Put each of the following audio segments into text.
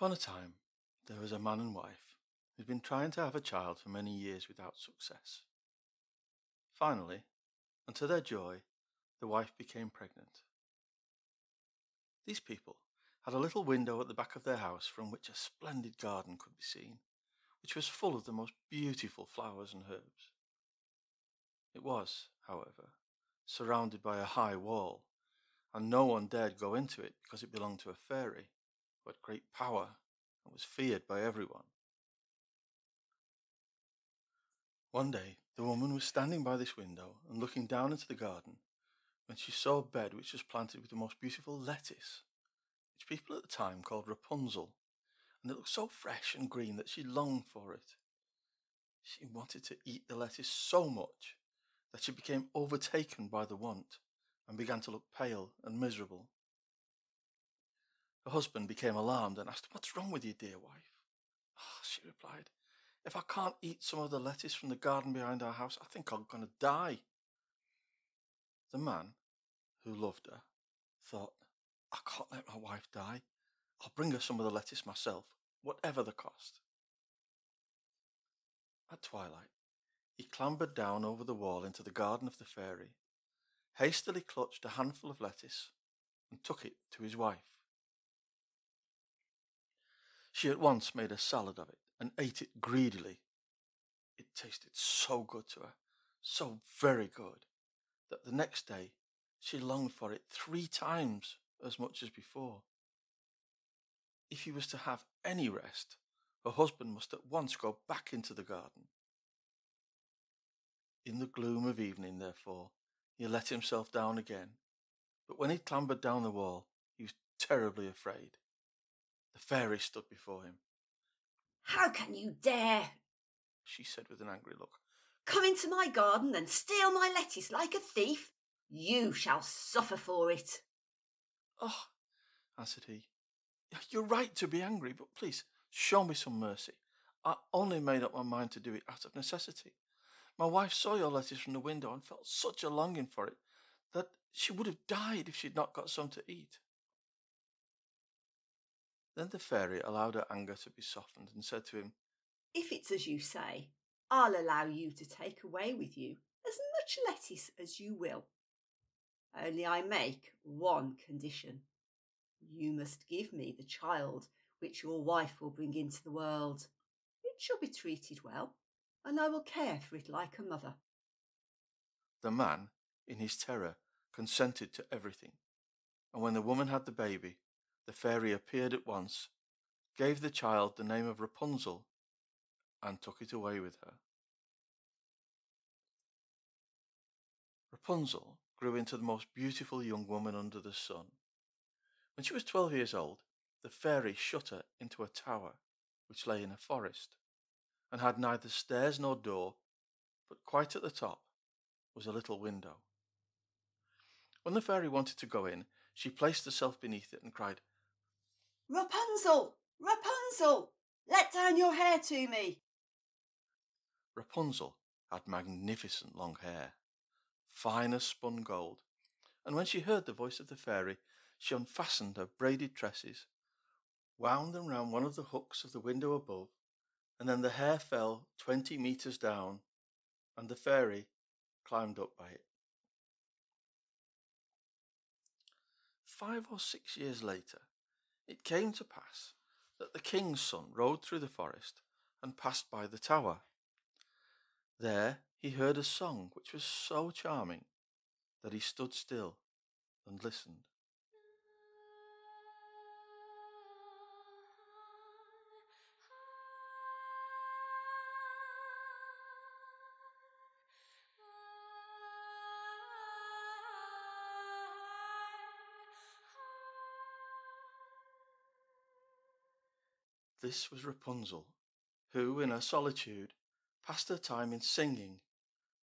Once upon a time, there was a man and wife who'd been trying to have a child for many years without success. Finally, and to their joy, the wife became pregnant. These people had a little window at the back of their house from which a splendid garden could be seen, which was full of the most beautiful flowers and herbs. It was, however, surrounded by a high wall, and no one dared go into it because it belonged to a fairy who had great power and was feared by everyone. One day, the woman was standing by this window and looking down into the garden when she saw a bed which was planted with the most beautiful lettuce, which people at the time called Rapunzel, and it looked so fresh and green that she longed for it. She wanted to eat the lettuce so much that she became overtaken by the want and began to look pale and miserable. Her husband became alarmed and asked, "What's wrong with you, dear wife?" "Ah," she replied, "if I can't eat some of the lettuce from the garden behind our house, I think I'm going to die." The man, who loved her, thought, "I can't let my wife die. I'll bring her some of the lettuce myself, whatever the cost." At twilight, he clambered down over the wall into the garden of the fairy, hastily clutched a handful of lettuce, and took it to his wife. She at once made a salad of it and ate it greedily. It tasted so good to her, so very good, that the next day she longed for it 3 times as much as before. If he was to have any rest, her husband must at once go back into the garden. In the gloom of evening, therefore, he let himself down again, but when he clambered down the wall, he was terribly afraid. The fairy stood before him. "How can you dare," she said with an angry look, "come into my garden and steal my lettuce like a thief? You shall suffer for it." "Oh," answered he, "you're right to be angry, but please show me some mercy. I only made up my mind to do it out of necessity. My wife saw your lettuce from the window and felt such a longing for it that she would have died if she'd not got some to eat." Then the fairy allowed her anger to be softened and said to him, "If it's as you say, I'll allow you to take away with you as much lettuce as you will. Only I make one condition. You must give me the child which your wife will bring into the world. It shall be treated well, and I will care for it like a mother." The man, in his terror, consented to everything, and when the woman had the baby, the fairy appeared at once, gave the child the name of Rapunzel, and took it away with her. Rapunzel grew into the most beautiful young woman under the sun. When she was 12 years old, the fairy shut her into a tower which lay in a forest, and had neither stairs nor door, but quite at the top was a little window. When the fairy wanted to go in, she placed herself beneath it and cried, "Rapunzel! Rapunzel! Let down your hair to me." Rapunzel had magnificent long hair, fine as spun gold, and when she heard the voice of the fairy, she unfastened her braided tresses, wound them round one of the hooks of the window above, and then the hair fell 20 meters down, and the fairy climbed up by it. 5 or 6 years later, it came to pass that the king's son rode through the forest and passed by the tower. There he heard a song which was so charming that he stood still and listened. This was Rapunzel, who, in her solitude, passed her time in singing,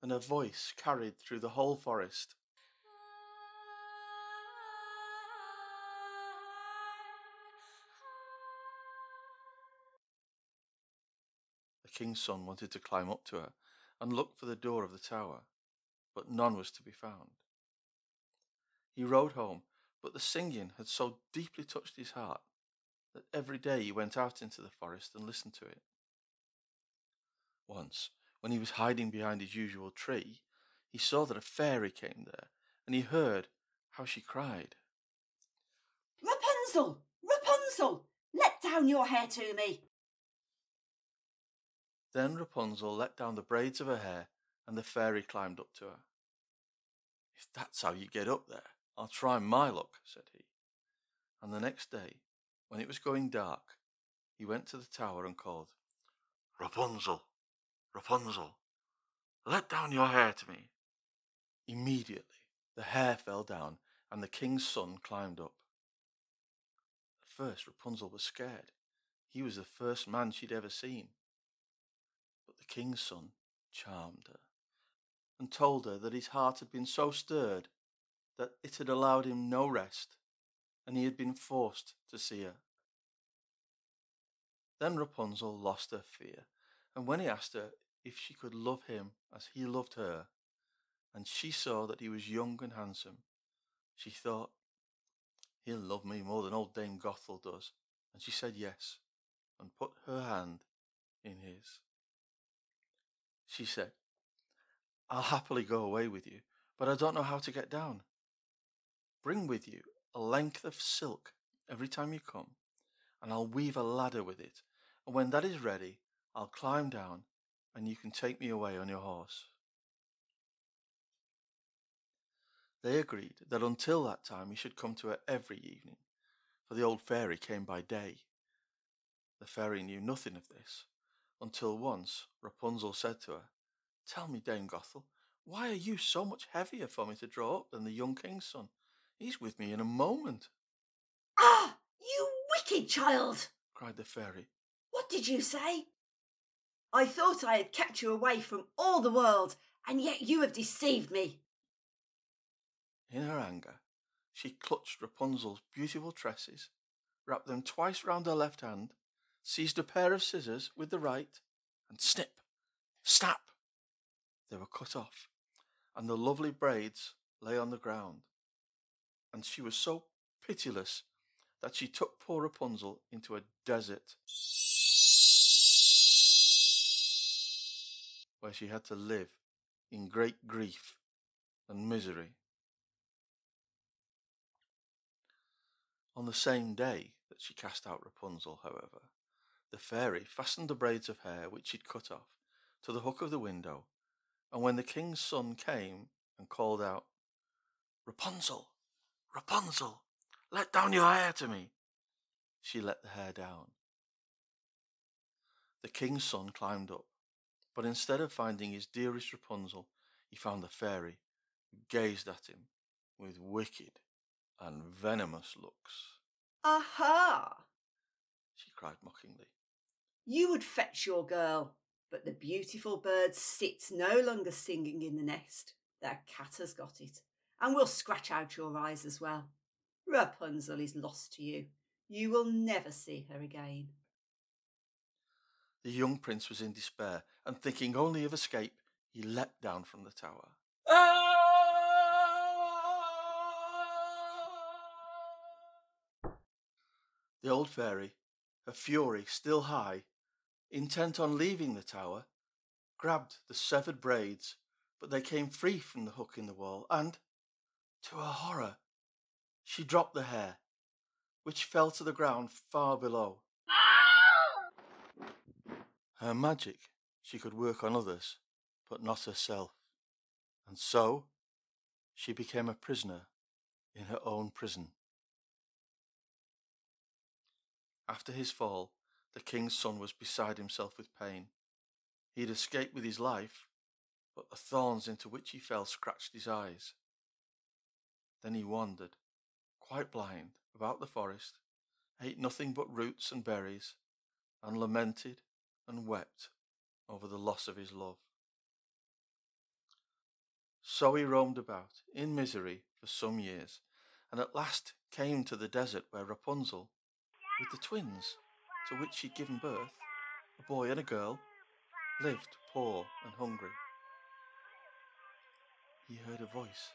and her voice carried through the whole forest. The king's son wanted to climb up to her and look for the door of the tower, but none was to be found. He rode home, but the singing had so deeply touched his heart that every day he went out into the forest and listened to it. Once, when he was hiding behind his usual tree, he saw that a fairy came there, and he heard how she cried. Rapunzel! Rapunzel! Let down your hair to me! Then Rapunzel let down the braids of her hair, and the fairy climbed up to her. "If that's how you get up there, I'll try my luck," said he. And the next day, when it was going dark, he went to the tower and called, "Rapunzel, Rapunzel, let down your hair to me." Immediately, the hair fell down, and the king's son climbed up. At first, Rapunzel was scared. He was the first man she'd ever seen. But the king's son charmed her and told her that his heart had been so stirred that it had allowed him no rest, and he had been forced to see her. Then Rapunzel lost her fear, and when he asked her if she could love him as he loved her, and she saw that he was young and handsome, she thought, "He'll love me more than old Dame Gothel does," and she said yes, and put her hand in his. She said, "I'll happily go away with you, but I don't know how to get down. Bring with you a length of silk every time you come, and I'll weave a ladder with it, and when that is ready, I'll climb down, and you can take me away on your horse." They agreed that until that time he should come to her every evening, for the old fairy came by day. The fairy knew nothing of this, until once Rapunzel said to her, "Tell me, Dame Gothel, why are you so much heavier for me to draw up than the young king's son? He's with me in a moment." Ah, you wicked child! cried the fairy. What did you say? I thought I had kept you away from all the world, and yet you have deceived me. In her anger, she clutched Rapunzel's beautiful tresses, wrapped them twice round her left hand, seized a pair of scissors with the right, and snip, snap, they were cut off, and the lovely braids lay on the ground. And she was so pitiless that she took poor Rapunzel into a desert, where she had to live in great grief and misery. On the same day that she cast out Rapunzel, however, the fairy fastened the braids of hair which she'd cut off to the hook of the window, and when the king's son came and called out, "Rapunzel, Rapunzel, let down your hair to me," she let the hair down. The king's son climbed up, but instead of finding his dearest Rapunzel, he found the fairy, who gazed at him with wicked and venomous looks. Aha! She cried mockingly. You would fetch your girl, but the beautiful bird sits no longer singing in the nest. Their cat has got it, and will scratch out your eyes as well. Rapunzel is lost to you. You will never see her again. The young prince was in despair, and thinking only of escape, he leapt down from the tower. The old fairy, her fury still high, intent on leaving the tower, grabbed the severed braids, but they came free from the hook in the wall, and, to her horror, she dropped the hair, which fell to the ground far below. Her magic she could work on others, but not herself, and so she became a prisoner in her own prison. After his fall, the king's son was beside himself with pain. He had escaped with his life, but the thorns into which he fell scratched his eyes. Then he wandered, quite blind, about the forest, ate nothing but roots and berries, and lamented and wept over the loss of his love. So he roamed about in misery for some years, and at last came to the desert where Rapunzel, with the twins to which she'd given birth, a boy and a girl, lived poor and hungry. He heard a voice,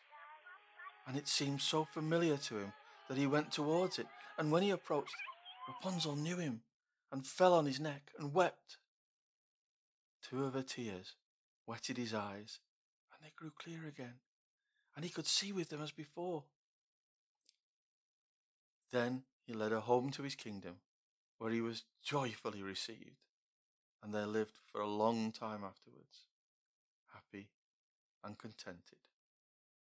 and it seemed so familiar to him that he went towards it, and when he approached, Rapunzel knew him and fell on his neck and wept. 2 of her tears wetted his eyes, and they grew clear again, and he could see with them as before. Then he led her home to his kingdom, where he was joyfully received, and they lived for a long time afterwards, happy and contented.